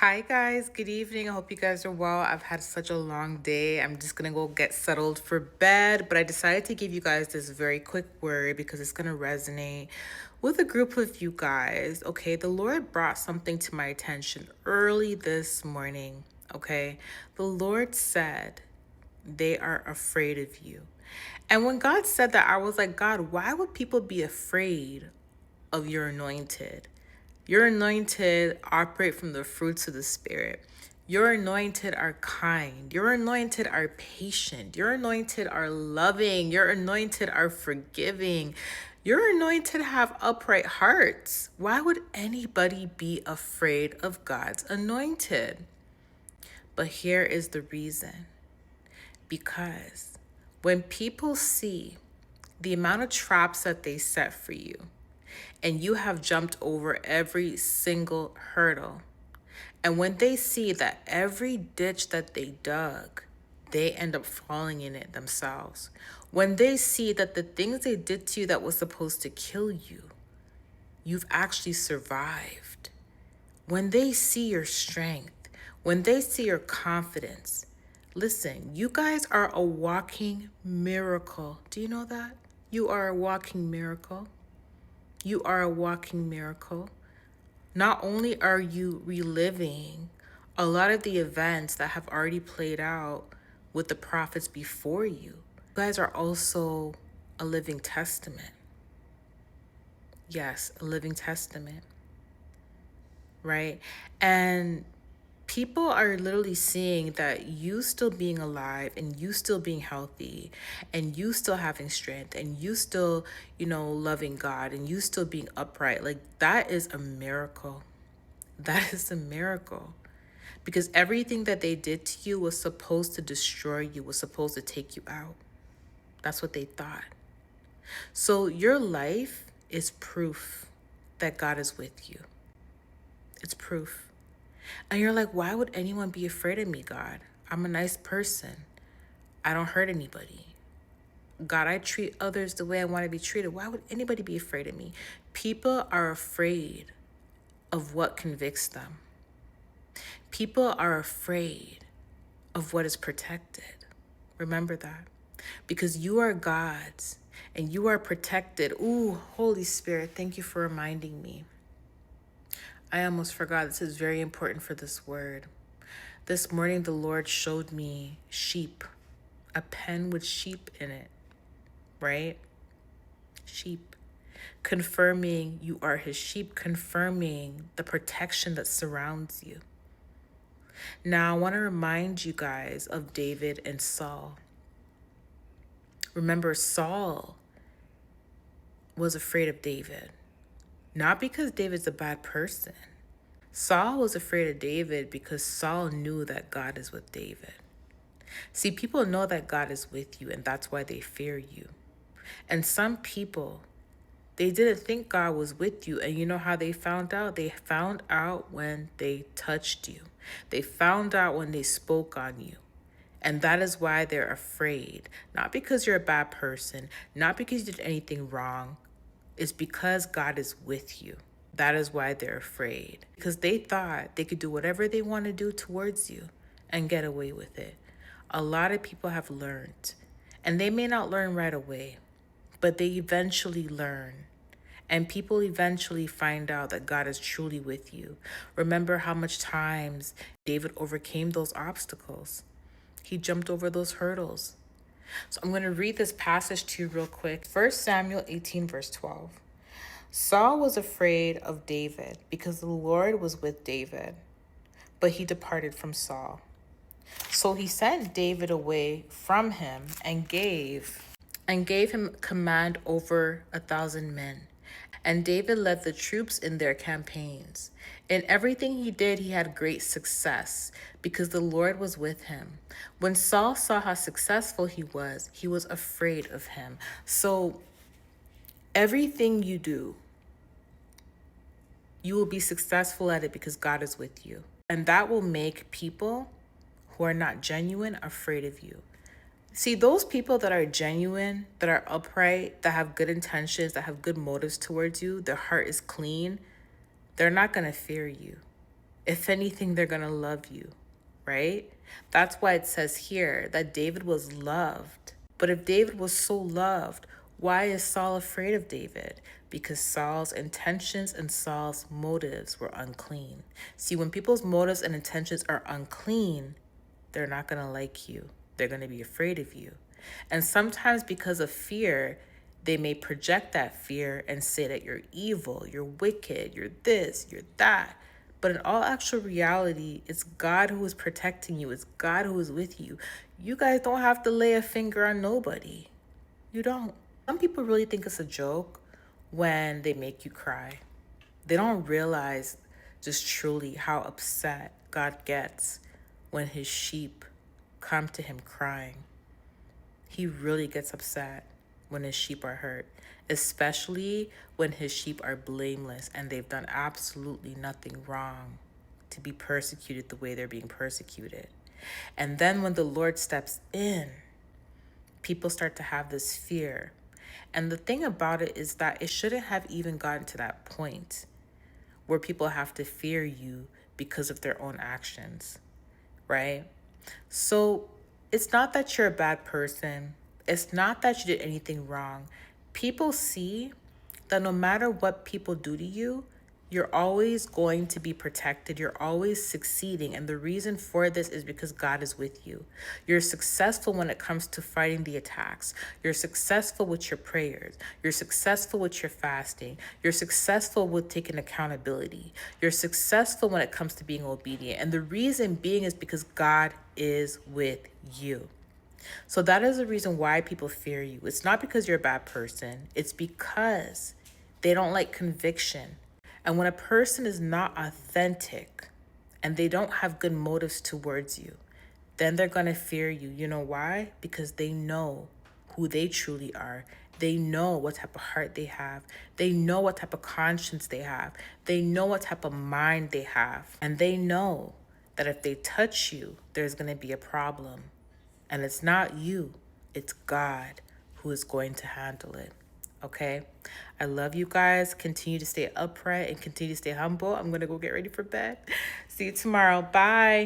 Hi guys, good evening. I hope you guys are well. I've had such a long day. I'm just gonna go get settled for bed, but I decided to give you guys this very quick word because it's gonna resonate with a group of you guys. Okay, the Lord brought something to my attention early this morning. Okay, the Lord said they are afraid of you. And when God said that, I was like, God, why would people be afraid of your anointed? Your anointed operate from the fruits of the Spirit. Your anointed are kind. Your anointed are patient. Your anointed are loving. Your anointed are forgiving. Your anointed have upright hearts. Why would anybody be afraid of God's anointed? But here is the reason. Because when people see the amount of traps that they set for you, and you have jumped over every single hurdle, and when they see that every ditch that they dug, they end up falling in it themselves. When they see that the things they did to you that was supposed to kill you, you've actually survived. When they see your strength, when they see your confidence, listen, you guys are a walking miracle. Do you know that? You are a walking miracle. You are a walking miracle. Not only are you reliving a lot of the events that have already played out with the prophets before you, you guys are also a living testament. Yes, a living testament, right? And people are literally seeing that you still being alive and you still being healthy and you still having strength and you still, loving God and you still being upright. Like, that is a miracle. That is a miracle. Because everything that they did to you was supposed to destroy you, was supposed to take you out. That's what they thought. So your life is proof that God is with you. It's proof. And you're like, why would anyone be afraid of me, God? I'm a nice person. I don't hurt anybody. God, I treat others the way I want to be treated. Why would anybody be afraid of me? People are afraid of what convicts them. People are afraid of what is protected. Remember that. Because you are God's and you are protected. Ooh, Holy Spirit, thank you for reminding me. I almost forgot. This is very important for this word. This morning, the Lord showed me sheep, a pen with sheep in it, right? Sheep. Confirming you are his sheep, confirming the protection that surrounds you. Now, I want to remind you guys of David and Saul. Remember, Saul was afraid of David, not because David's a bad person. Saul was afraid of David because Saul knew that God is with David. See, people know that God is with you, and that's why they fear you. And some people, they didn't think God was with you. And you know how they found out? They found out when they touched you. They found out when they spoke on you. And that is why they're afraid. Not because you're a bad person, not because you did anything wrong. It's because God is with you. That is why they're afraid. Because they thought they could do whatever they want to do towards you and get away with it. A lot of people have learned. And they may not learn right away, but they eventually learn. And people eventually find out that God is truly with you. Remember how much times David overcame those obstacles. He jumped over those hurdles. So I'm going to read this passage to you real quick. 1 Samuel 18, verse 12. Saul was afraid of David because the Lord was with David, but he departed from Saul. So he sent David away from him and gave him command over 1,000 men. And David led the troops in their campaigns. In everything he did, he had great success because the Lord was with him. When Saul saw how successful he was afraid of him. So everything you do, you will be successful at it because God is with you. And that will make people who are not genuine afraid of you. See, those people that are genuine, that are upright, that have good intentions, that have good motives towards you, their heart is clean, they're not going to fear you. If anything, they're going to love you, right? That's why it says here that David was loved. But if David was so loved, why is Saul afraid of David? Because Saul's intentions and Saul's motives were unclean. See, when people's motives and intentions are unclean, they're not going to like you. They're going to be afraid of you. And sometimes because of fear, they may project that fear and say that you're evil, you're wicked, you're this, you're that. But in all actual reality, it's God who is protecting you. It's God who is with you. You guys don't have to lay a finger on nobody. You don't. Some people really think it's a joke when they make you cry. They don't realize just truly how upset God gets when his sheep come to him crying. He really gets upset when his sheep are hurt, especially when his sheep are blameless and they've done absolutely nothing wrong to be persecuted the way they're being persecuted. And then when the Lord steps in, people start to have this fear. And the thing about it is that it shouldn't have even gotten to that point where people have to fear you because of their own actions, right? So it's not that you're a bad person. It's not that you did anything wrong. People see that no matter what people do to you, you're always going to be protected. You're always succeeding. And the reason for this is because God is with you. You're successful when it comes to fighting the attacks. You're successful with your prayers. You're successful with your fasting. You're successful with taking accountability. You're successful when it comes to being obedient. And the reason being is because God is with you. So that is the reason why people fear you. It's not because you're a bad person. It's because they don't like conviction. And when a person is not authentic and they don't have good motives towards you, then they're going to fear you. You know why? Because they know who they truly are. They know what type of heart they have. They know what type of conscience they have. They know what type of mind they have. And they know that if they touch you, there's going to be a problem. And it's not you, it's God who is going to handle it. Okay? I love you guys. Continue to stay upright and continue to stay humble. I'm going to go get ready for bed. See you tomorrow. Bye.